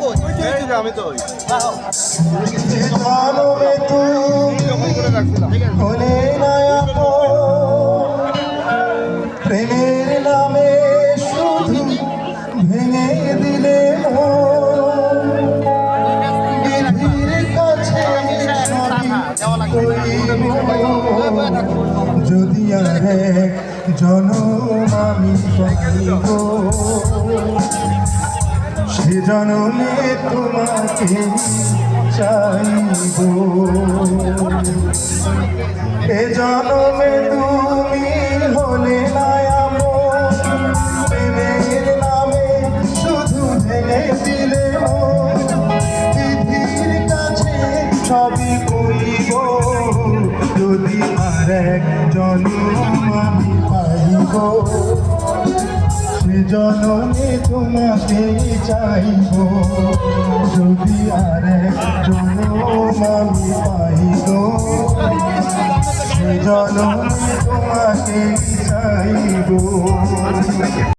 আমি তো প্রেমের নামে শুধু ভেঙে দিলে বিধির কাছে যদি আর এক জনম আমি পাইব সে জনমে তোমাকে চাইব এ জনমে তুমি হলে না আমার প্রেমের নামে শুধু ভেঙে দিলে বিধির কাছে সবই করিব যদি আর এক জনম আমি পাইব সে জনমে তোমাকে চাইব যদি আর এক জনম আমি পাইব সে জনমে তোমাকে চাইব।